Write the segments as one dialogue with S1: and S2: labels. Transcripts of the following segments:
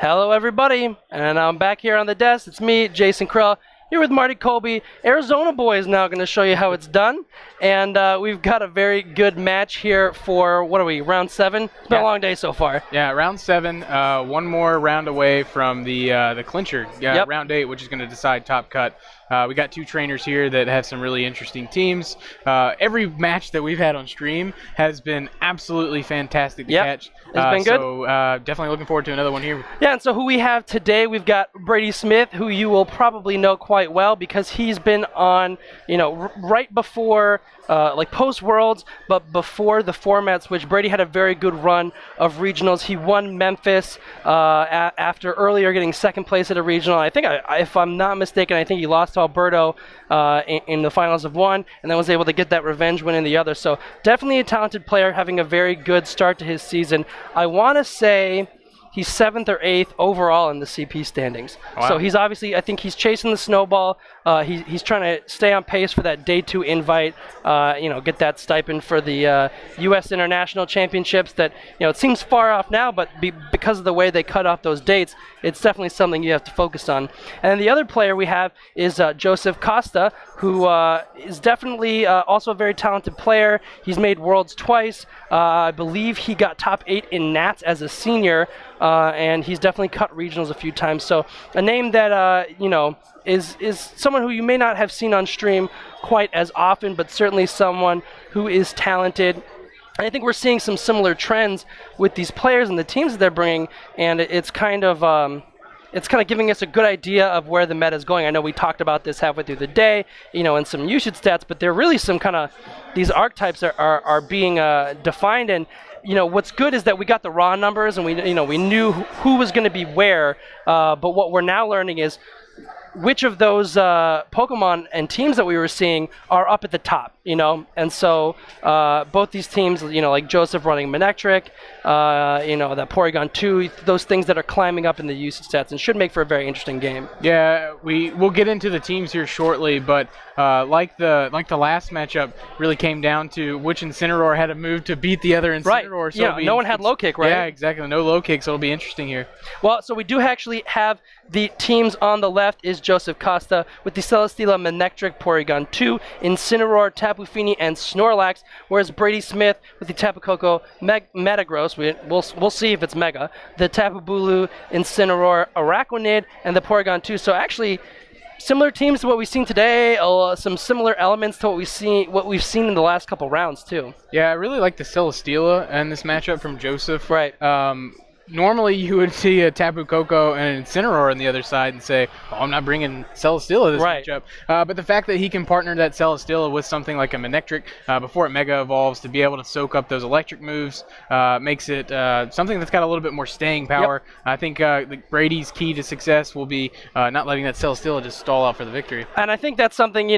S1: Hello, everybody, and I'm back here on the desk. It's me, Jason Krell, here with Marty Colby. Arizona Boy is now going to show you how it's done, and we've got a very good match here for, what are we, round 7? It's been a long day so far.
S2: Yeah, round 7, one more round away from the clincher, round 8, which is going to decide top cut. We got 2 trainers here that have some really interesting teams. Every match that we've had on stream has been absolutely fantastic to catch.
S1: It's been good.
S2: So definitely looking forward to another one here.
S1: Yeah, and so who we have today, we've got Brady Smith, who you will probably know quite well because he's been on, right before, like post-Worlds, but before the format switch. Brady had a very good run of regionals. He won Memphis after earlier getting second place at a regional. I think, if I'm not mistaken, I think he lost to Alberto in the finals of one, and then was able to get that revenge win in the other. So definitely a talented player, having a very good start to his season. I want to say he's 7th or 8th overall in the CP standings.
S2: Wow.
S1: So he's obviously, I think he's chasing the snowball. He's trying to stay on pace for that day 2 invite, get that stipend for the U.S. International Championships that, it seems far off now, but because of the way they cut off those dates, it's definitely something you have to focus on. And then the other player we have is Joseph Costa, who is definitely also a very talented player. He's made Worlds twice. I believe he got top 8 in Nats as a senior, and he's definitely cut regionals a few times. So a name that, is someone who you may not have seen on stream quite as often, but certainly someone who is talented. And I think we're seeing some similar trends with these players and the teams that they're bringing, and it's kind of giving us a good idea of where the meta is going. I know we talked about this halfway through the day, and some usage stats, but there are really some kind of, these archetypes are being defined. And what's good is that we got the raw numbers, and we knew who was going to be where. But what we're now learning is which of those Pokemon and teams that we were seeing are up at the top, and so both these teams, like Joseph running Manectric, that Porygon 2, those things that are climbing up in the usage stats, and should make for a very interesting game.
S2: Yeah, we'll get into the teams here shortly, but like the last matchup, really came down to which Incineroar had to move to beat the other Incineroar.
S1: Right.
S2: So
S1: No one had low kick, right?
S2: Yeah, exactly. No low kick, so it'll be interesting here.
S1: Well, so we do actually have the teams on the left is Joseph Costa with the Celesteela, Manectric, Porygon 2, Incineroar, Tapu Fini, and Snorlax, whereas Brady Smith with the Tapu Koko, Metagross, we'll see if it's Mega, the Tapu Bulu, Incineroar, Araquanid, and the Porygon 2. So actually, similar teams to what we've seen today, some similar elements to what we've seen in the last couple rounds too.
S2: Yeah, I really like the Celesteela and this matchup from Joseph.
S1: Right.
S2: Normally you would see a Tapu Koko and an Incineroar on the other side and say, I'm not bringing Celesteela this matchup. But the fact that he can partner that Celesteela with something like a Manectric before it Mega Evolves to be able to soak up those electric moves makes it something that's got a little bit more staying power. Yep. I think Brady's key to success will be not letting that Celesteela just stall out for the victory.
S1: And I think that's something,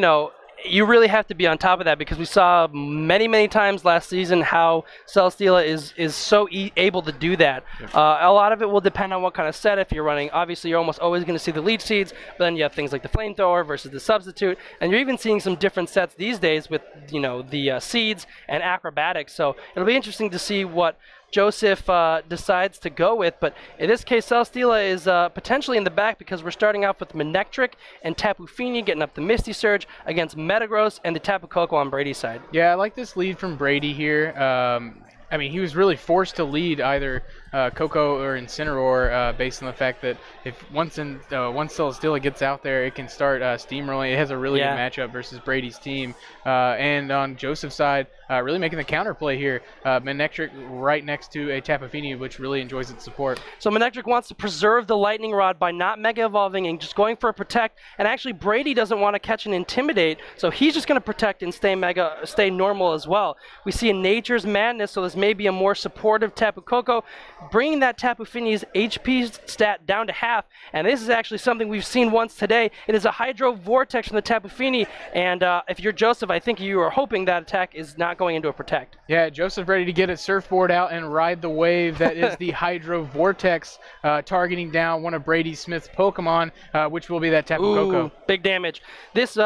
S1: you really have to be on top of that, because we saw many, many times last season how Celesteela is so able to do that. Yep. A lot of it will depend on what kind of set. If you're running, obviously you're almost always going to see the leech seeds, but then you have things like the flamethrower versus the substitute, and you're even seeing some different sets these days with the seeds and acrobatics. So it'll be interesting to see what Joseph decides to go with, but in this case, Celesteela is potentially in the back because we're starting off with Manectric and Tapu Fini getting up the Misty Surge against Metagross and the Tapu Koko on Brady's side.
S2: Yeah, I like this lead from Brady here. He was really forced to lead either Koko or Incineroar based on the fact that if once Celesteela gets out there, it can start steamrolling. It has a really good matchup versus Brady's team. And on Joseph's side, really making the counterplay here. Manectric right next to a Tapu Fini, which really enjoys its support.
S1: So Manectric wants to preserve the Lightning Rod by not Mega Evolving and just going for a Protect. And actually, Brady doesn't want to catch an Intimidate, so he's just going to Protect and stay normal as well. We see a Nature's Madness, so this may be a more supportive Tapu Koko, bringing that Tapu Fini's HP stat down to half. And this is actually something we've seen once today. It is a Hydro Vortex from the Tapu Fini, and if you're Joseph, I think you are hoping that attack is not going into a Protect.
S2: Yeah, Joseph ready to get a surfboard out and ride the wave that is the Hydro Vortex, targeting down one of Brady Smith's Pokemon, which will be that Tapu Koko.
S1: Big damage. This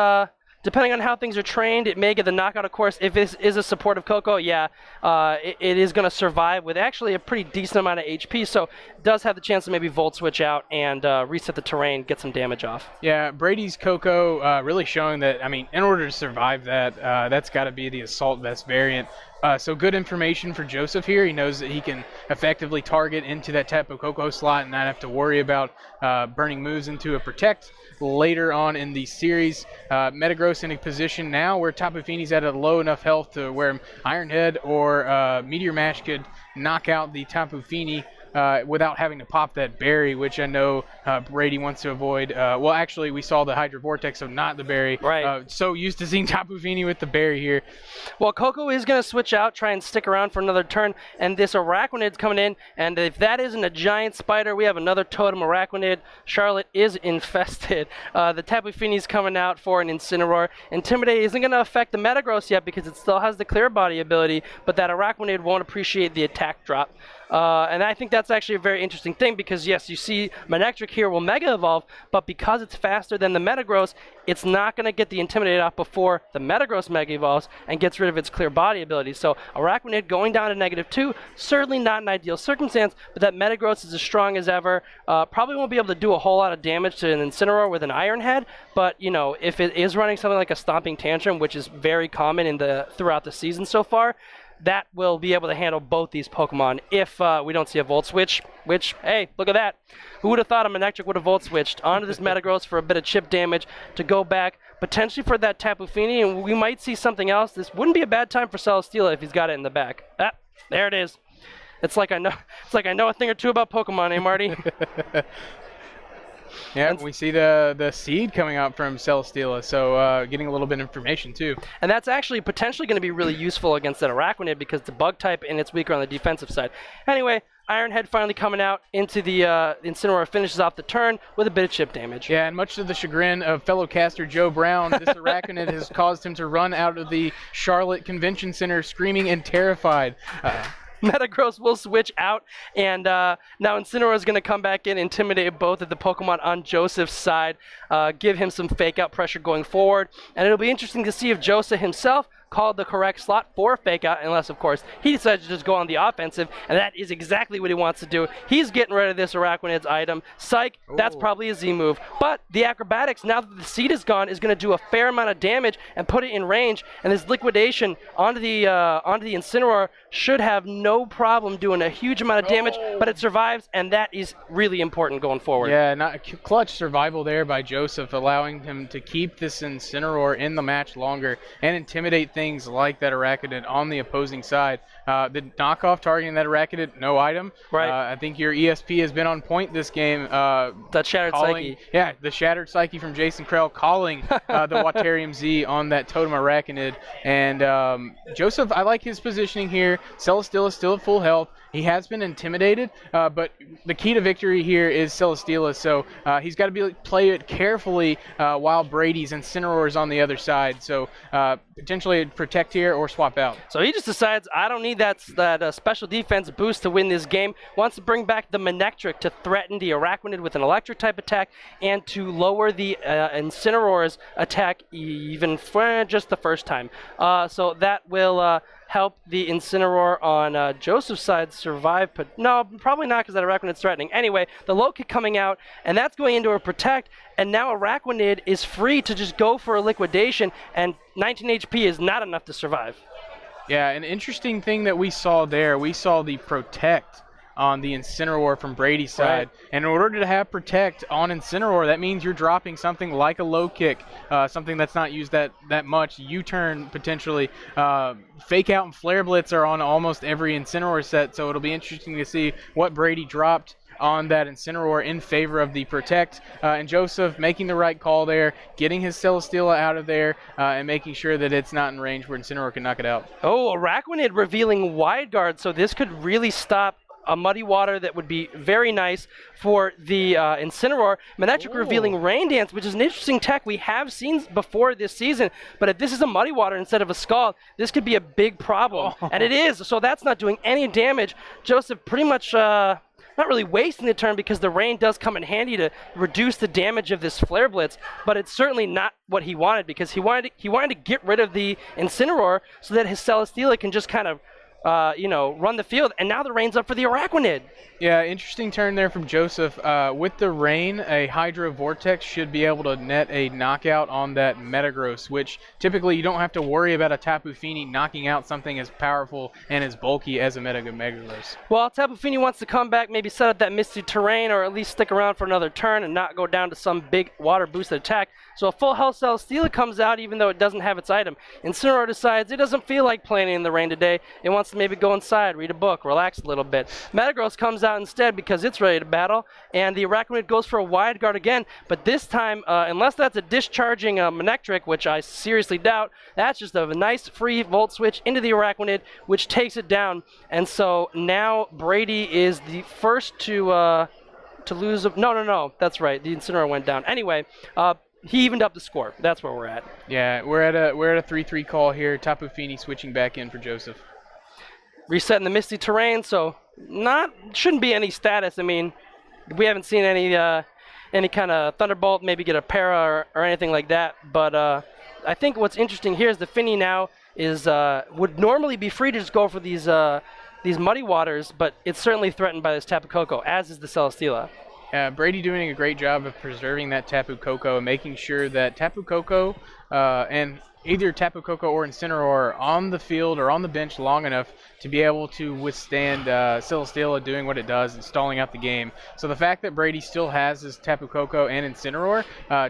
S1: depending on how things are trained, it may get the knockout, of course. If this is a supportive Koko, yeah, it is going to survive with actually a pretty decent amount of HP, so it does have the chance to maybe Volt Switch out and reset the terrain, get some damage off.
S2: Yeah, Brady's Koko really showing that, I mean, in order to survive that, that's got to be the Assault Vest variant. So good information for Joseph here. He knows that he can effectively target into that Tapu Koko slot and not have to worry about burning moves into a Protect later on in the series. Metagross in a position now where Tapu Fini's at a low enough health to where Iron Head or Meteor Mash could knock out the Tapu Fini without having to pop that berry, which I know Brady wants to avoid. Well, actually, we saw the Hydro Vortex, so not the berry.
S1: Right.
S2: So used to seeing Tapu Fini with the berry here.
S1: Well, Koko is going to switch out, try and stick around for another turn, and this Araquanid's coming in, and if that isn't a giant spider, we have another Totem Araquanid. Charlotte is infested. The Tapu Fini's coming out for an Incineroar. Intimidate isn't going to affect the Metagross yet because it still has the Clear Body ability, but that Araquanid won't appreciate the attack drop. And I think that's actually a very interesting thing because, yes, you see Manectric here will Mega Evolve, but because it's faster than the Metagross, it's not going to get the Intimidate off before the Metagross Mega Evolves and gets rid of its Clear Body ability. So Araquanid going down to -2, certainly not an ideal circumstance, but that Metagross is as strong as ever. Probably won't be able to do a whole lot of damage to an Incineroar with an Iron Head, but, you know, if it is running something like a Stomping Tantrum, which is very common throughout the season so far, that will be able to handle both these Pokemon if we don't see a Volt Switch, which, hey, look at that. Who would have thought a Manectric would have Volt Switched onto this Metagross for a bit of chip damage to go back, potentially for that Tapu Fini, and we might see something else. This wouldn't be a bad time for Celesteela if he's got it in the back. Ah, there it is. It's like I know a thing or two about Pokemon, eh, Marty?
S2: Yeah, we see the seed coming out from Celesteela, so getting a little bit of information too.
S1: And that's actually potentially going to be really useful against that Araquanid because it's a bug type and it's weaker on the defensive side. Anyway, Iron Head finally coming out into the Incineroar, finishes off the turn with a bit of chip damage.
S2: Yeah, and much to the chagrin of fellow caster Joe Brown, this Araquanid has caused him to run out of the Charlotte Convention Center screaming and terrified.
S1: Metagross will switch out, and now Incineroar is going to come back in, intimidate both of the Pokemon on Joseph's side, give him some fake out pressure going forward, and it'll be interesting to see if Joseph himself called the correct slot for fake out, unless of course he decides to just go on the offensive, and that is exactly what he wants to do. He's getting rid of this Araquanid's item. Psych, that's probably a Z move, but the acrobatics, now that the seed is gone, is going to do a fair amount of damage and put it in range, and this liquidation onto the Incineroar should have no problem doing a huge amount of damage, but it survives, and that is really important going forward.
S2: Yeah, not clutch survival there by Joseph, allowing him to keep this Incineroar in the match longer and intimidate things like that Araquanid on the opposing side. The knockoff targeting that Araquanid, no item.
S1: Right.
S2: I think your ESP has been on point this game.
S1: That Shattered Psyche.
S2: Yeah, the Shattered Psyche from Jason Krell calling the Waterium Z on that Totem Araquanid. And Joseph, I like his positioning here. Celesteela is still at full health. He has been intimidated, but the key to victory here is Celesteela, so he's got to play it carefully while Brady's Incineroar is on the other side. So potentially protect here or swap out.
S1: So he just decides, I don't need that special defense boost to win this game. Wants to bring back the Manectric to threaten the Araquanid with an electric type attack and to lower the Incineroar's attack even for just the first time. So that will help the Incineroar on Joseph's side survive, but no, probably not because that Araquanid's threatening. Anyway, the low kick coming out, and that's going into a protect, and now Araquanid is free to just go for a liquidation, and 19 HP is not enough to survive.
S2: Yeah, an interesting thing that we saw there, we saw the protect on the Incineroar from Brady's side.
S1: Right.
S2: And in order to have protect on Incineroar, that means you're dropping something like a low kick, something that's not used that much, U-turn potentially. Fake out and flare blitz are on almost every Incineroar set, so it'll be interesting to see what Brady dropped on that Incineroar in favor of the protect, and Joseph making the right call there, getting his Celesteela out of there, and making sure that it's not in range where Incineroar can knock it out.
S1: Oh, Araquanid revealing wide guard, so this could really stop a Muddy Water that would be very nice for the Incineroar. Manectric revealing Rain Dance, which is an interesting tech we have seen before this season, but if this is a Muddy Water instead of a Scald, this could be a big problem, and it is, so that's not doing any damage. Joseph pretty much not really wasting the turn because the rain does come in handy to reduce the damage of this Flare Blitz, but it's certainly not what he wanted because he wanted to get rid of the Incineroar so that his Celesteela can just kind of run the field, and now the rain's up for the Araquanid.
S2: Yeah, interesting turn there from Joseph. With the rain, a Hydro Vortex should be able to net a knockout on that Metagross, which typically you don't have to worry about a Tapu Fini knocking out something as powerful and as bulky as a Metagross.
S1: Well, Tapu Fini wants to come back, maybe set up that Misty Terrain, or at least stick around for another turn and not go down to some big water boosted attack. So a full health Celesteela comes out even though it doesn't have its item. Incineroar decides it doesn't feel like playing in the rain today. It wants to maybe go inside, read a book, relax a little bit. Metagross comes out instead because it's ready to battle, and the Araquanid goes for a wide guard again, but this time, unless that's a discharging Manectric, which I seriously doubt, that's just a nice free Volt Switch into the Araquanid, which takes it down. And so now Brady is the first to lose. No, that's right. The Incineroar went down. Anyway, he evened up the score. That's where we're at.
S2: Yeah, we're at a 3-3 call here. Tapu Fini switching back in for Joseph.
S1: Resetting the Misty Terrain, so shouldn't be any status. I mean, we haven't seen any kind of Thunderbolt, maybe get a para or anything like that. But I think what's interesting here is the Fini now is would normally be free to just go for these Muddy Waters, but it's certainly threatened by this Tapu Koko, as is the Celesteela.
S2: Brady doing a great job of preserving that Tapu Koko and making sure that Tapu Koko and either Tapu Koko or Incineroar are on the field or on the bench long enough to be able to withstand Celesteela doing what it does and stalling out the game. So the fact that Brady still has his Tapu Koko and Incineroar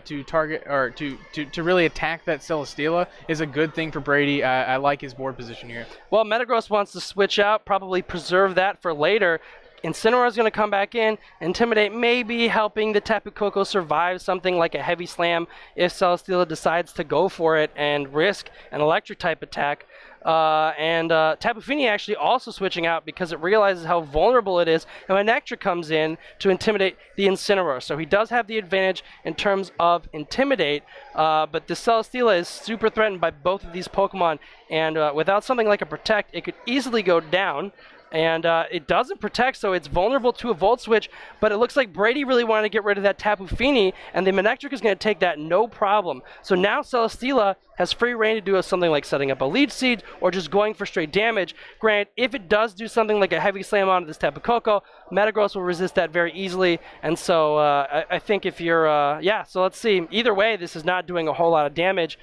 S2: to target or to really attack that Celesteela is a good thing for Brady. I like his board position here.
S1: Well, Metagross wants to switch out, probably preserve that for later. Incineroar is going to come back in, Intimidate, maybe helping the Tapu Koko survive something like a Heavy Slam if Celesteela decides to go for it and risk an electric type attack. Tapu Fini actually also switching out because it realizes how vulnerable it is, and Manectric comes in to intimidate the Incineroar. So he does have the advantage in terms of Intimidate, but the Celesteela is super threatened by both of these Pokemon, and without something like a Protect, it could easily go down. And it doesn't protect, so it's vulnerable to a Volt Switch, but it looks like Brady really wanted to get rid of that Tapu Fini, and the Manectric is going to take that no problem. So now Celesteela has free reign to do something like setting up a Leech Seed or just going for straight damage. Granted, if it does do something like a Heavy Slam onto this Tapu Koko, Metagross will resist that very easily, and so I think if you're, so let's see. Either way, this is not doing a whole lot of damage.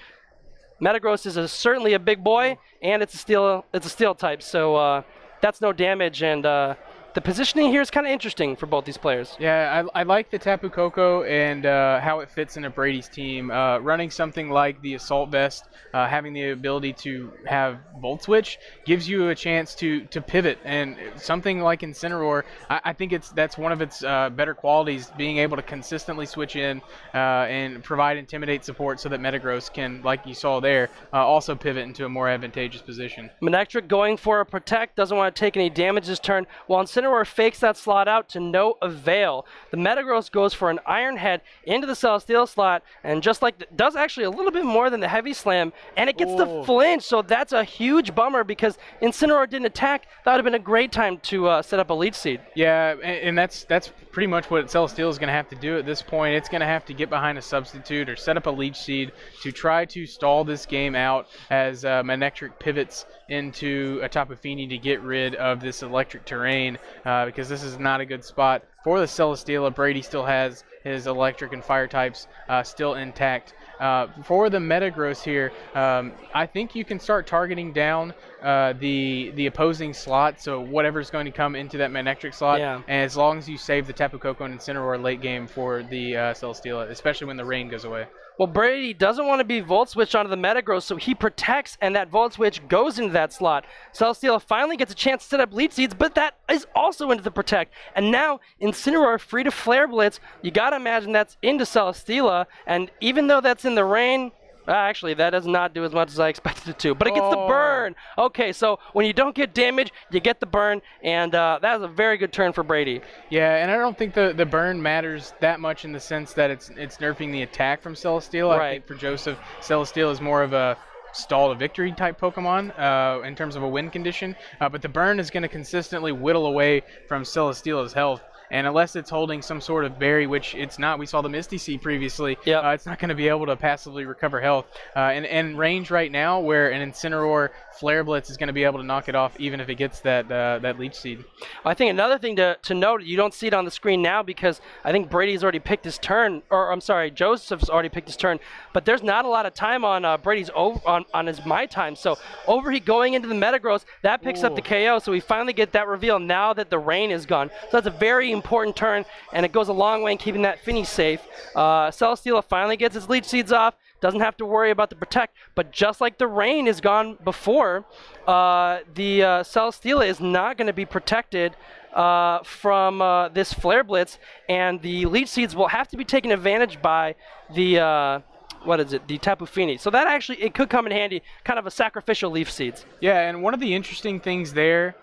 S1: Metagross is certainly a big boy, and it's a steel type, so that's no damage, and the positioning here is kind of interesting for both these players.
S2: Yeah, I like the Tapu Koko and how it fits into Brady's team. Running something like the Assault Vest, having the ability to have Volt Switch gives you a chance to pivot, and something like Incineroar, I think that's one of its better qualities, being able to consistently switch in and provide Intimidate support so that Metagross can, like you saw there, also pivot into a more advantageous position.
S1: Manectric going for a Protect, doesn't want to take any damage this turn, while Incineroar fakes that slot out to no avail. The Metagross goes for an Iron Head into the Celesteela slot, and just like does actually a little bit more than the Heavy Slam, and it gets the flinch, so that's a huge bummer because Incineroar didn't attack. That would have been a great time to set up a Leech Seed.
S2: Yeah, and that's pretty much what Celesteela is going to have to do at this point. It's going to have to get behind a substitute or set up a Leech Seed to try to stall this game out as Manectric pivots into a Tapu Fini to get rid of this electric terrain, because this is not a good spot for the Celesteela. Brady still has his electric and fire types still intact. For the Metagross here, I think you can start targeting down the opposing slot, so whatever's going to come into that Manectric slot, and as long as you save the Tapu Koko and Incineroar late game for the Celesteela, especially when the rain goes away.
S1: Well, Brady doesn't want to be Volt Switched onto the Metagross, so he protects, and that Volt Switch goes into that slot. Celesteela finally gets a chance to set up Leech Seeds, but that is also into the Protect. And now, Incineroar free to Flare Blitz. You gotta imagine that's into Celesteela, and even though that's in the rain, actually, that does not do as much as I expected it to, but it gets the burn. Okay, so when you don't get damage, you get the burn, and that is a very good turn for Brady.
S2: Yeah, and I don't think the burn matters that much in the sense that it's nerfing the attack from Celesteela.
S1: Right.
S2: I think for Joseph, Celesteela is more of a stall to victory type Pokemon in terms of a win condition, but the burn is going to consistently whittle away from Celesteela's health. and unless it's holding some sort of berry, which it's not, we saw the Misty Seed previously, it's not going to be able to passively recover health. And range right now where an Incineroar Flare Blitz is going to be able to knock it off even if it gets that Leech Seed.
S1: I think another thing to note, you don't see it on the screen now because I think Brady's already picked his turn, or I'm sorry, Joseph's already picked his turn, but there's not a lot of time on Brady's on his my time. So Overheat going into the Metagross, that picks up the KO, so we finally get that reveal now that the rain is gone. So that's a very important turn, and it goes a long way in keeping that Finny safe. Celesteela finally gets his Leech Seeds off, doesn't have to worry about the Protect, but just like the rain is gone before, the Celesteela is not going to be protected from this Flare Blitz, and the Leech Seeds will have to be taken advantage by the the Tapu Fini. So that actually, it could come in handy, kind of a sacrificial Leaf Seeds.
S2: Yeah, and one of the interesting things there,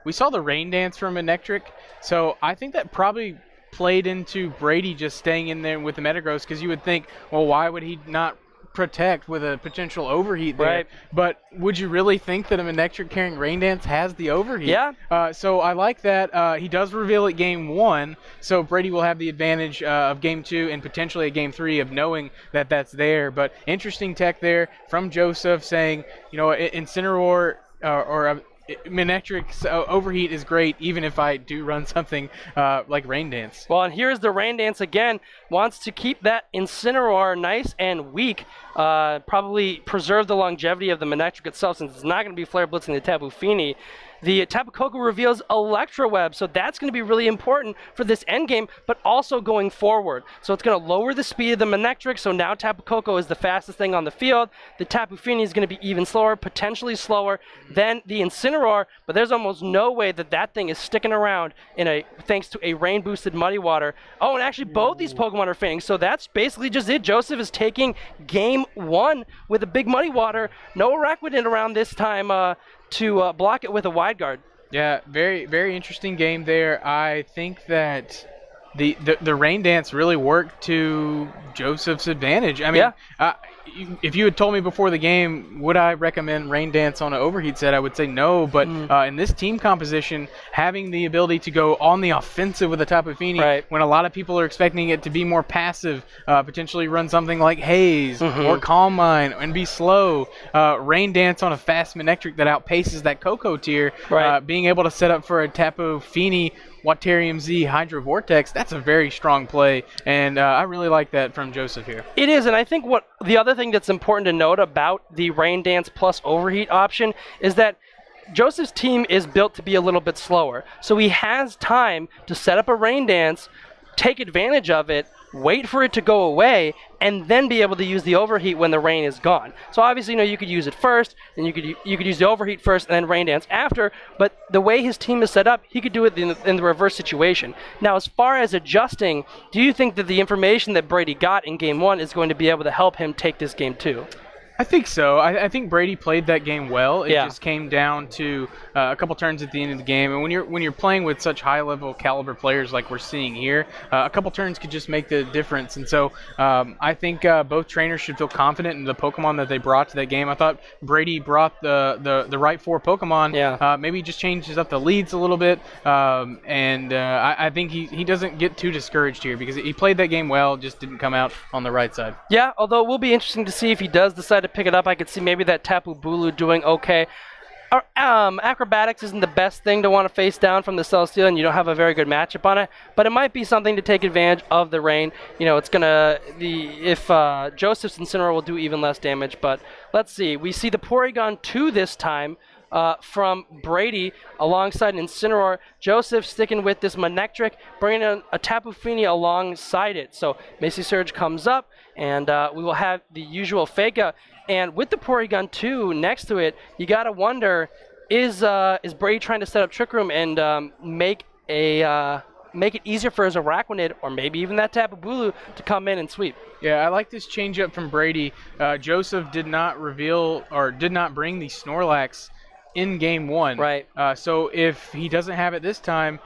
S2: we saw the Rain Dance from Manectric, so I think that probably played into Brady just staying in there with the Metagross, because you would think, well, why would he not protect with a potential overheat there?
S1: Right.
S2: But would you really think that a Manectric carrying Rain Dance has the overheat?
S1: Yeah.
S2: So I like that. He does reveal at game 1, so Brady will have the advantage of game 2 and potentially at game 3 of knowing that that's there. But interesting tech there from Joseph saying, you know, Incineroar or Manectric's overheat is great even if I do run something like Rain Dance.
S1: Well, and here's the Rain Dance again. Wants to keep that Incineroar nice and weak. Probably preserve the longevity of the Manectric itself, since it's not going to be Flare Blitzing the Tapu Fini. The Tapu Koko reveals Electro Web, so that's going to be really important for this endgame, but also going forward. So it's going to lower the speed of the Manectric, so now Tapu Koko is the fastest thing on the field. The Tapu Fini is going to be even slower, potentially slower than the Incineroar, but there's almost no way that that thing is sticking around thanks to a rain-boosted Muddy Water. Oh, and actually both these Pokemon are fainting, so that's basically just it. Joseph is taking game 1 with a big Muddy Water. No Araquanid around this time to block it with a Wide Guard.
S2: Yeah, very, very interesting game there. I think that the Rain Dance really worked to Joseph's advantage. I mean, if you had told me before the game, would I recommend Rain Dance on an overheat set, I would say no. But in this team composition, having the ability to go on the offensive with a Tapu Fini, when a lot of people are expecting it to be more passive, potentially run something like Haze or Calm Mind and be slow, Rain Dance on a fast Manectric that outpaces that Koko tier, being able to set up for a Tapu Fini Waterium Z Hydro Vortex, that's a very strong play, and I really like that from Joseph here.
S1: It is, and I think what the other thing that's important to note about the Rain Dance plus Overheat option is that Joseph's team is built to be a little bit slower, so he has time to set up a Rain Dance, take advantage of it, wait for it to go away, and then be able to use the Overheat when the rain is gone. So obviously, you know, you could use it first, and you could use the Overheat first, and then Rain Dance after. But the way his team is set up, he could do it in the reverse situation. Now, as far as adjusting, do you think that the information that Brady got in Game 1 is going to be able to help him take this Game 2?
S2: I think so. I think Brady played that game well. It just came down to a couple turns at the end of the game, and when you're playing with such high-level caliber players like we're seeing here, a couple turns could just make the difference. And so I think both trainers should feel confident in the Pokemon that they brought to that game. I thought Brady brought the right 4 Pokemon. Maybe just changes up the leads a little bit, and I think he doesn't get too discouraged here because he played that game well, just didn't come out on the right side.
S1: Yeah, although it will be interesting to see if he does decide to pick it up. I could see maybe that Tapu Bulu doing okay. Acrobatics isn't the best thing to want to face down from the Celesteela, and you don't have a very good matchup on it, but it might be something to take advantage of the rain. You know, it's gonna if Joseph's Incineroar will do even less damage, but let's see. We see the Porygon 2 this time from Brady alongside an Incineroar. Joseph sticking with this Manectric, bringing in a Tapu Fini alongside it. So Misty Surge comes up, and we will have the usual Fake Out. And with the Porygon 2 next to it, you gotta wonder, is Brady trying to set up Trick Room and make it easier for his Araquanid, or maybe even that Tapu Bulu, to come in and sweep?
S2: Yeah, I like this changeup from Brady. Joseph did not reveal or did not bring the Snorlax in game 1.
S1: Right.
S2: So if he doesn't have it this time,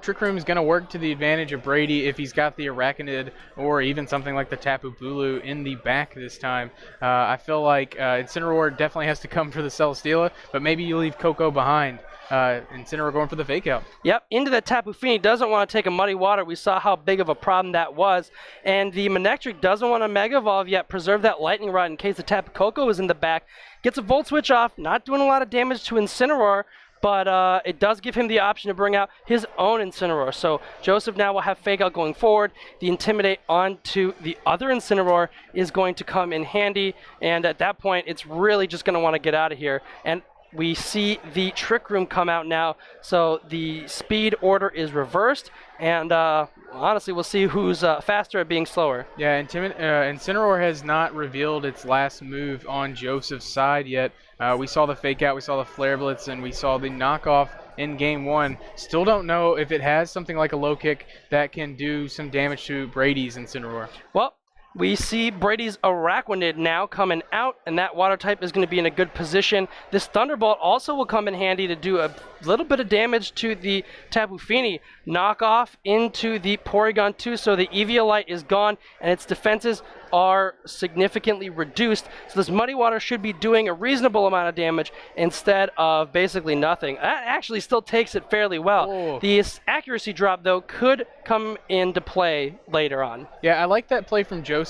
S2: Trick Room is going to work to the advantage of Brady if he's got the Arachnid or even something like the Tapu Bulu in the back this time. I feel like Incineroar definitely has to come for the Celesteela, but maybe you leave Coco behind. Incineroar going for the fake out.
S1: Yep, into the Tapu Fini, doesn't want to take a Muddy Water. We saw how big of a problem that was. And the Manectric doesn't want to Mega Evolve yet, preserve that Lightning Rod in case the Tapu Koko is in the back. Gets a Volt Switch off, not doing a lot of damage to Incineroar, but it does give him the option to bring out his own Incineroar. So Joseph now will have Fake Out going forward. The Intimidate onto the other Incineroar is going to come in handy, and at that point, it's really just going to want to get out of here. And we see the Trick Room come out now, so the speed order is reversed, and honestly, we'll see who's faster at being slower.
S2: Yeah, Incineroar has not revealed its last move on Joseph's side yet. We saw the Fake Out, we saw the Flare Blitz, and we saw the knockoff in Game 1. Still don't know if it has something like a Low Kick that can do some damage to Brady's Incineroar.
S1: Well, we see Brady's Araquanid now coming out, and that water type is going to be in a good position. This Thunderbolt also will come in handy to do a little bit of damage to the Tapu Fini. Knock off into the Porygon 2, so the Eviolite is gone, and its defenses are significantly reduced. So this Muddy Water should be doing a reasonable amount of damage instead of basically nothing. That actually still takes it fairly well.
S2: Oh.
S1: The accuracy drop, though, could come into play later on.
S2: Yeah, I like that play from Joseph.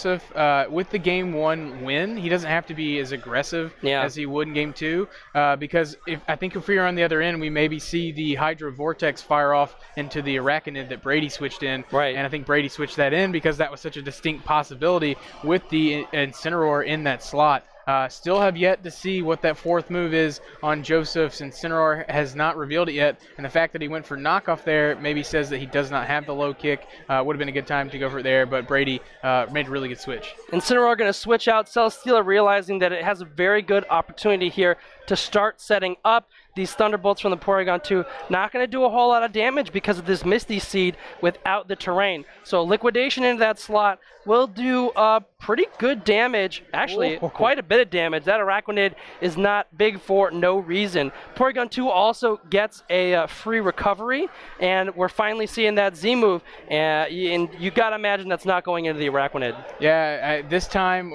S2: With the Game 1 win, he doesn't have to be as aggressive as he would in Game 2, because I think if we are on the other end, we maybe see the Hydro Vortex fire off into the Arachnid that Brady switched in.
S1: Right.
S2: And I think Brady switched that in because that was such a distinct possibility with the Incineroar in that slot. Still have yet to see what that fourth move is on Joseph's. Incineroar has not revealed it yet, and the fact that he went for knockoff there maybe says that he does not have the low kick. Would have been a good time to go for it there, but Brady made a really good switch.
S1: Incineroar going to switch out Celesteela, realizing that it has a very good opportunity here to start setting up these Thunderbolts from the Porygon 2. Not going to do a whole lot of damage because of this Misty Seed without the terrain. So Liquidation into that slot will do pretty good damage. Actually, quite a bit of damage. That Araquanid is not big for no reason. Porygon 2 also gets a free recovery, and we're finally seeing that Z move. And you got to imagine that's not going into the Araquanid.
S2: Yeah, this time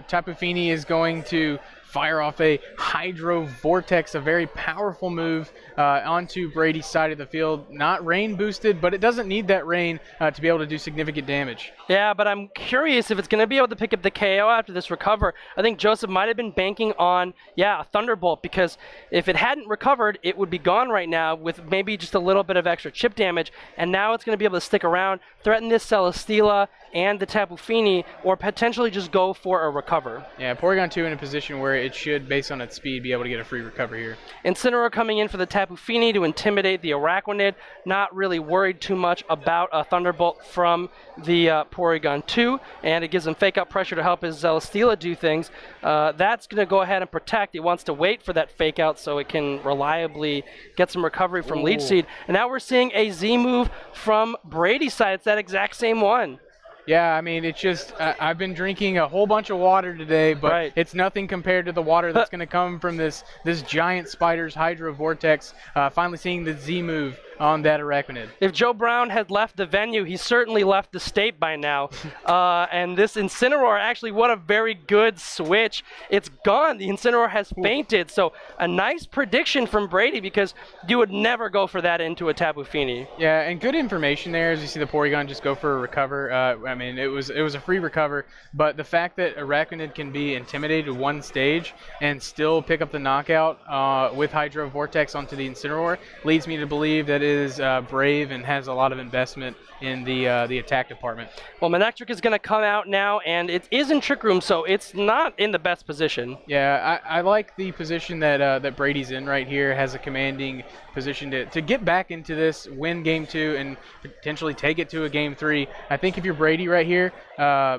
S2: Tapu Fini is going to fire off a Hydro Vortex, a very powerful move onto Brady's side of the field. Not rain boosted, but it doesn't need that rain to be able to do significant damage.
S1: Yeah, but I'm curious if it's going to be able to pick up the KO after this recover. I think Joseph might have been banking on, a Thunderbolt, because if it hadn't recovered, it would be gone right now with maybe just a little bit of extra chip damage, and now it's going to be able to stick around, threaten this Celesteela and the Tapu Fini, or potentially just go for a recover.
S2: Yeah, Porygon 2 in a position where it should, based on its speed, be able to get a free recovery here.
S1: Incineroar coming in for the Tapu Fini to intimidate the Araquanid. Not really worried too much about a Thunderbolt from the Porygon 2, and it gives him Fake Out pressure to help his Celesteela do things. That's going to go ahead and protect. It wants to wait for that Fake Out so it can reliably get some recovery from Leech Seed. And now we're seeing a Z move from Brady's side. It's that exact same one.
S2: Yeah, I mean, it's just, I've been drinking a whole bunch of water today, but it's nothing compared to the water that's going to come from this giant spider's Hydro Vortex. Finally seeing the Z move on that Arachnid.
S1: If Joe Brown had left the venue, he certainly left the state by now. And this Incineroar, actually, what a very good switch. It's gone. The Incineroar has fainted. So a nice prediction from Brady, because you would never go for that into a Tapu Fini.
S2: Yeah, and good information there as you see the Porygon just go for a recover. I mean, it was a free recover, but the fact that Arachnid can be intimidated one stage and still pick up the knockout with Hydro Vortex onto the Incineroar leads me to believe that it is brave and has a lot of investment in the attack department.
S1: Well, Manectric is going to come out now, and it is in Trick Room, so it's not in the best position.
S2: Yeah, I like the position that Brady's in right here. Has a commanding position to get back into this, win Game 2, and potentially take it to a Game 3. I think if you're Brady right here,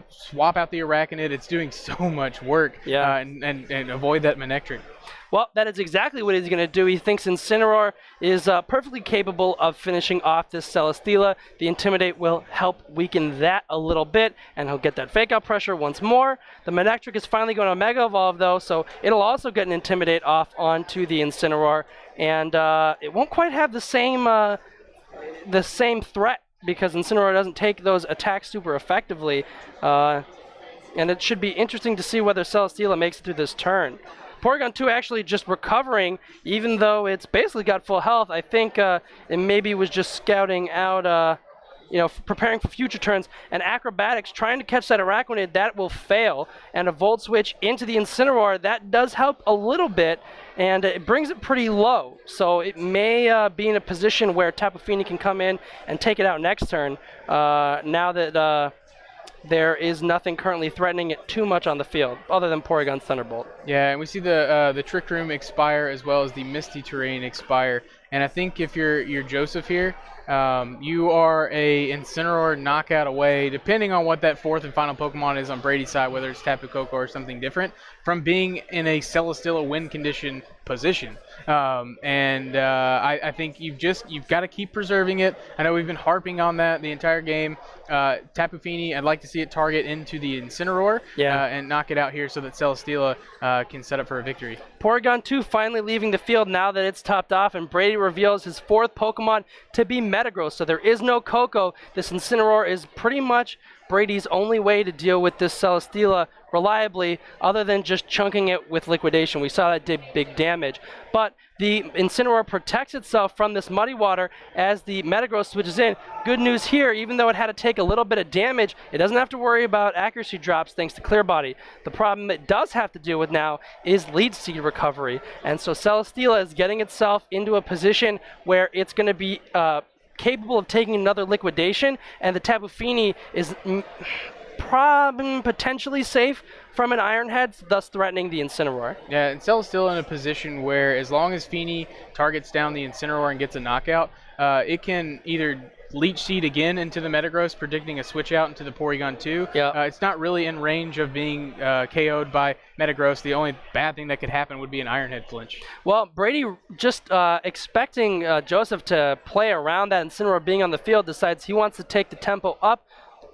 S2: swap out the Arachnid. It's doing so much work, and avoid that Manectric.
S1: Well, that is exactly what he's going to do. He thinks Incineroar is perfectly capable of finishing off this Celesteela. The Intimidate will help weaken that a little bit, and he'll get that Fake Out pressure once more. The Manectric is finally going to Mega Evolve, though, so it'll also get an Intimidate off onto the Incineroar, and it won't quite have the same the same threat because Incineroar doesn't take those attacks super effectively. And it should be interesting to see whether Celesteela makes it through this turn. Porygon 2 actually just recovering, even though it's basically got full health. I think it maybe was just scouting out, preparing for future turns. And Acrobatics trying to catch that Araquanid, that will fail. And a Volt Switch into the Incineroar, that does help a little bit. And it brings it pretty low. So it may be in a position where Tapu Fini can come in and take it out next turn. Now that there is nothing currently threatening it too much on the field, other than Porygon's Thunderbolt.
S2: Yeah, and we see the Trick Room expire as well as the Misty Terrain expire. And I think if you're Joseph here, you are a Incineroar knockout away, depending on what that fourth and final Pokemon is on Brady's side, whether it's Tapu Koko or something different, from being in a Celesteela win condition position. I think you've got to keep preserving it. I know we've been harping on that the entire game. Tapu Fini, I'd like to see it target into the Incineroar and knock it out here so that Celesteela can set up for a victory.
S1: Porygon 2 finally leaving the field now that it's topped off, and Brady reveals his fourth Pokemon to be Metagross. So there is no Koko. This Incineroar is pretty much Brady's only way to deal with this Celesteela reliably, other than just chunking it with Liquidation. We saw that did big damage. But the Incineroar protects itself from this Muddy Water as the Metagross switches in. Good news here, even though it had to take a little bit of damage, it doesn't have to worry about accuracy drops thanks to Clear Body. The problem it does have to deal with now is Leech Seed recovery. And so Celesteela is getting itself into a position where it's going to be capable of taking another Liquidation, and the Tapu Fini is potentially safe from an Iron Head, thus threatening the Incineroar.
S2: Yeah, and Celesteela in a position where as long as Fini targets down the Incineroar and gets a knockout, it can either Leech Seed again into the Metagross, predicting a switch out into the Porygon 2.
S1: Yep.
S2: It's not really in range of being KO'd by Metagross. The only bad thing that could happen would be an Iron Head flinch.
S1: Well, Brady, just expecting Joseph to play around that Incineroar being on the field, decides he wants to take the tempo up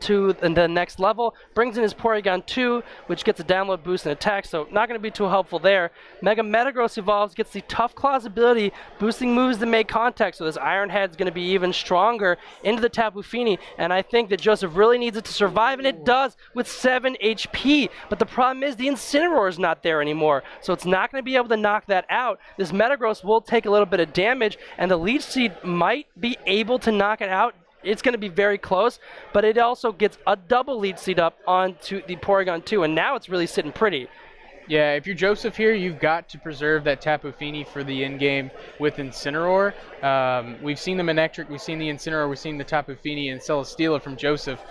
S1: to the next level, brings in his Porygon 2, which gets a download boost and attack, so not going to be too helpful there. Mega Metagross evolves, gets the Tough Claws ability, boosting moves that make contact, so this Iron Head's going to be even stronger into the Tapu Fini, and I think that Joseph really needs it to survive, and it does with 7 HP, but the problem is the Incineroar is not there anymore, so it's not going to be able to knock that out. This Metagross will take a little bit of damage, and the Leech Seed might be able to knock it out. It's going to be very close, but it also gets a double Leech Seed up onto the Porygon 2, and now it's really sitting pretty.
S2: Yeah, if you're Joseph here, you've got to preserve that Tapu Fini for the end game with Incineroar. We've seen the Manectric, we've seen the Incineroar, we've seen the Tapu Fini and Celesteela from Joseph.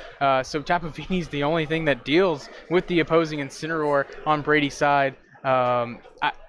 S2: So Tapu Fini is the only thing that deals with the opposing Incineroar on Brady's side.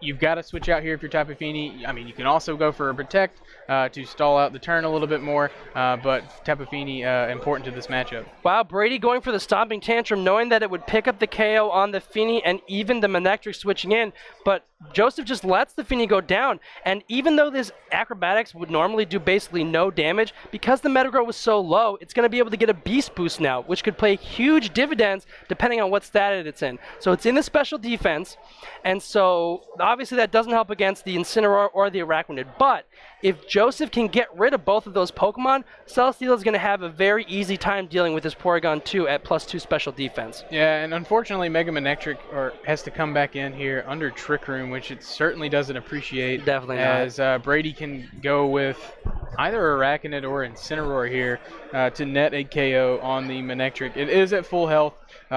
S2: You've got to switch out here if you're Tapu Fini. I mean, you can also go for a Protect to stall out the turn a little bit more, but Tapu Fini important to this matchup.
S1: Wow, Brady going for the Stomping Tantrum, knowing that it would pick up the KO on the Fini and even the Manectric switching in, but Joseph just lets the Fini go down, and even though this Acrobatics would normally do basically no damage, because the Metagross was so low, it's going to be able to get a Beast Boost now, which could play huge dividends depending on what stat it's in. So it's in the special defense, and so obviously that doesn't help against the Incineroar or the Araquanid, but if Joseph can get rid of both of those Pokemon, Celesteela is going to have a very easy time dealing with his Porygon 2 at +2 special defense.
S2: Yeah, and unfortunately Mega Manectric has to come back in here under Trick Room, which it certainly doesn't appreciate.
S1: Definitely not.
S2: As Brady can go with either Araquanid or Incineroar here to net a KO on the Manectric. It is at full health,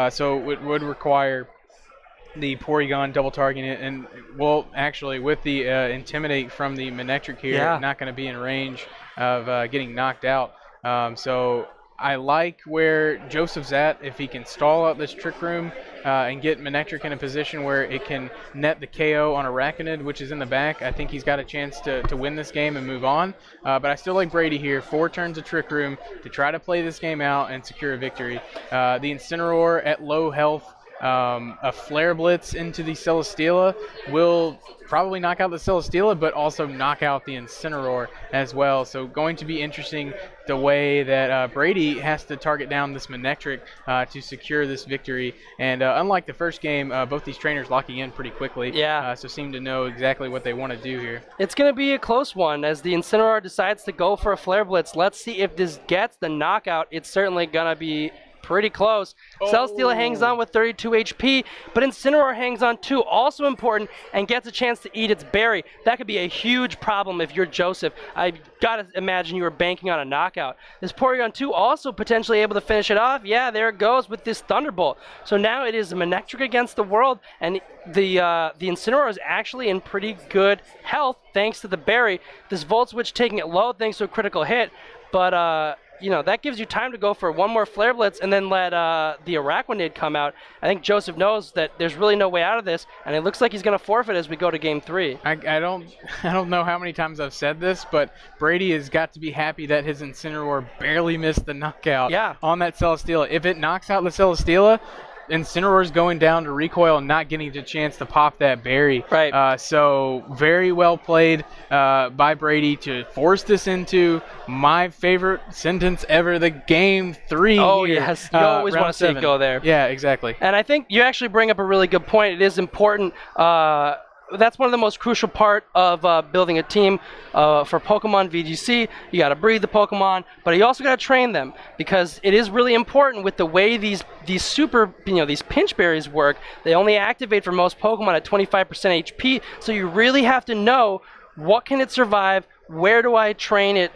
S2: so it would require the Porygon double targeting it, and well, actually with the Intimidate from the Manectric here, not going to be in range of getting knocked out. So I like where Joseph's at. If he can stall out this Trick Room and get Manectric in a position where it can net the KO on Araquanid, which is in the back, I think he's got a chance to win this game and move on. But I still like Brady here. 4 turns of Trick Room to try to play this game out and secure a victory. The Incineroar at low health A Flare Blitz into the Celesteela will probably knock out the Celesteela, but also knock out the Incineroar as well. So going to be interesting the way that Brady has to target down this Manectric to secure this victory. And unlike the first game, both these trainers locking in pretty quickly.
S1: Yeah.
S2: So seem to know exactly what they want to do here.
S1: It's going to be a close one as the Incineroar decides to go for a Flare Blitz. Let's see if this gets the knockout. It's certainly going to be pretty close. Celesteela hangs on with 32 HP, but Incineroar hangs on too, also important, and gets a chance to eat its berry. That could be a huge problem if you're Joseph. I gotta imagine you were banking on a knockout. This Porygon 2 also potentially able to finish it off. Yeah, there it goes with this Thunderbolt. So now it is Manectric against the world, and the Incineroar is actually in pretty good health thanks to the berry. This Volt Switch taking it low thanks to a critical hit, but you know, that gives you time to go for one more Flare Blitz and then let the Araquanid come out. I think Joseph knows that there's really no way out of this, and it looks like he's going to forfeit as we go to Game 3.
S2: I don't know how many times I've said this, but Brady has got to be happy that his Incineroar barely missed the knockout on that Celesteela. If it knocks out the Celesteela, Incineroar's going down to recoil and not getting the chance to pop that berry.
S1: Right.
S2: So very well played by Brady to force this into my favorite sentence ever, the Game 3.
S1: Oh,
S2: here.
S1: yes. You always want to see it go there.
S2: Yeah, exactly.
S1: And I think you actually bring up a really good point. It is important. That's one of the most crucial part of building a team for Pokemon VGC. You got to breed the Pokemon, but you also got to train them because it is really important with the way these super, these pinch berries work. They only activate for most Pokemon at 25% HP, so you really have to know what can it survive, where do I train it,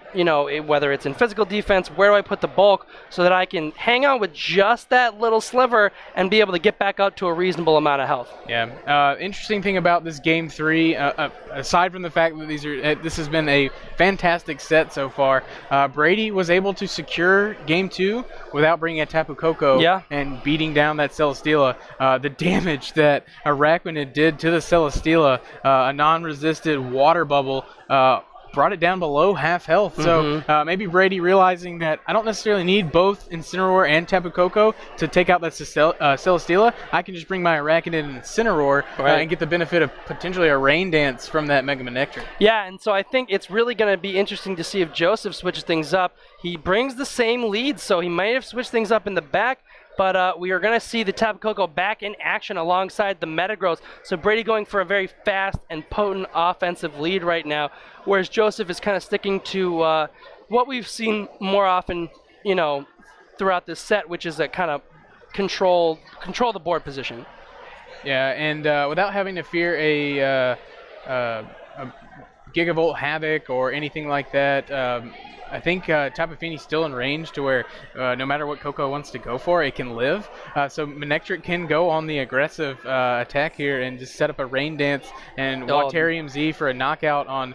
S1: whether it's in physical defense, where do I put the bulk so that I can hang on with just that little sliver and be able to get back up to a reasonable amount of health.
S2: Yeah. Interesting thing about this Game 3, aside from the fact that this has been a fantastic set so far, Brady was able to secure Game 2 without bringing a Tapu Koko and beating down that Celesteela. The damage that Araquanid did to the Celesteela, a non-resisted water bubble, brought it down below half health. So maybe Brady realizing that I don't necessarily need both Incineroar and Tapu Koko to take out that Celesteela. I can just bring my Araquanid and Incineroar and get the benefit of potentially a Rain Dance from that Mega Manectric.
S1: Yeah, and so I think it's really going to be interesting to see if Joseph switches things up. He brings the same lead, so he might have switched things up in the back. But we are going to see the Tapu Koko back in action alongside the Metagross. So Brady going for a very fast and potent offensive lead right now, whereas Joseph is kind of sticking to what we've seen more often, throughout this set, which is a kind of control the board position.
S2: Yeah, and without having to fear a Gigavolt Havoc or anything like that, I think Tapu Fini's still in range to where no matter what Koko wants to go for, it can live. So Manectric can go on the aggressive attack here and just set up a Rain Dance and Waterium Z for a knockout on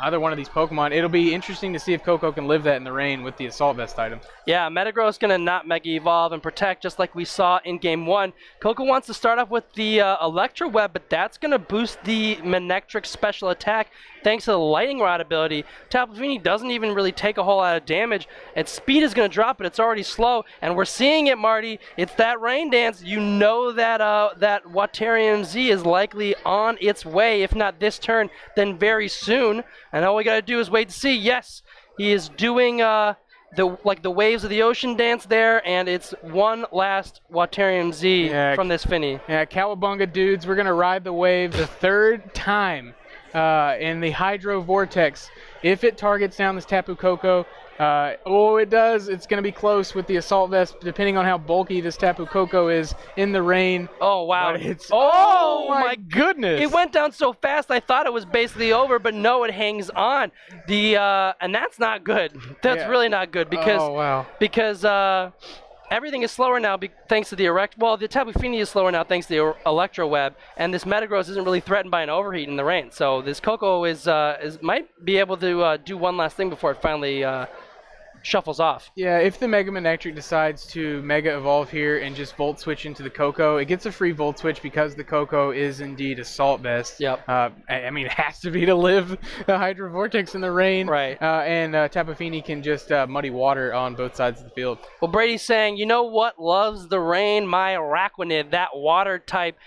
S2: either one of these Pokemon. It'll be interesting to see if Koko can live that in the rain with the Assault Vest item.
S1: Yeah, Metagross going to not Mega Evolve and Protect just like we saw in Game 1. Koko wants to start off with the Electro Web, but that's going to boost the Manectric special attack thanks to the Lightning Rod ability. Tapu Fini doesn't even really take a whole lot of damage. Its speed is going to drop, but it's already slow, and we're seeing it, Marty. It's that Rain Dance. You know that that Waterium Z is likely on its way, if not this turn, then very soon. And all we got to do is wait to see. Yes, he is doing the waves of the ocean dance there, and it's one last Waterium Z from this Fini.
S2: Yeah, Cowabunga dudes, we're going to ride the wave the third time in the Hydro Vortex. If it targets down this Tapu Koko, it does. It's going to be close with the Assault Vest, depending on how bulky this Tapu Koko is in the rain.
S1: Oh, wow.
S2: Oh, my goodness.
S1: It went down so fast, I thought it was basically over, but no, it hangs on. And that's not good. That's really not good because everything is slower now thanks to the the Tapu Fini is slower now thanks to the Electro Web, and this Metagross isn't really threatened by an overheat in the rain. So this Koko might be able to do one last thing before it finally shuffles off.
S2: Yeah, if the Mega Manectric decides to Mega Evolve here and just Volt Switch into the Koko, it gets a free Volt Switch because the Koko is indeed Assault Vest.
S1: Yep.
S2: I mean, it has to be to live the Hydro Vortex in the rain.
S1: Right.
S2: And Tapu Fini can just muddy water on both sides of the field.
S1: Well, Brady's saying, you know what loves the rain? My Araquanid, that water type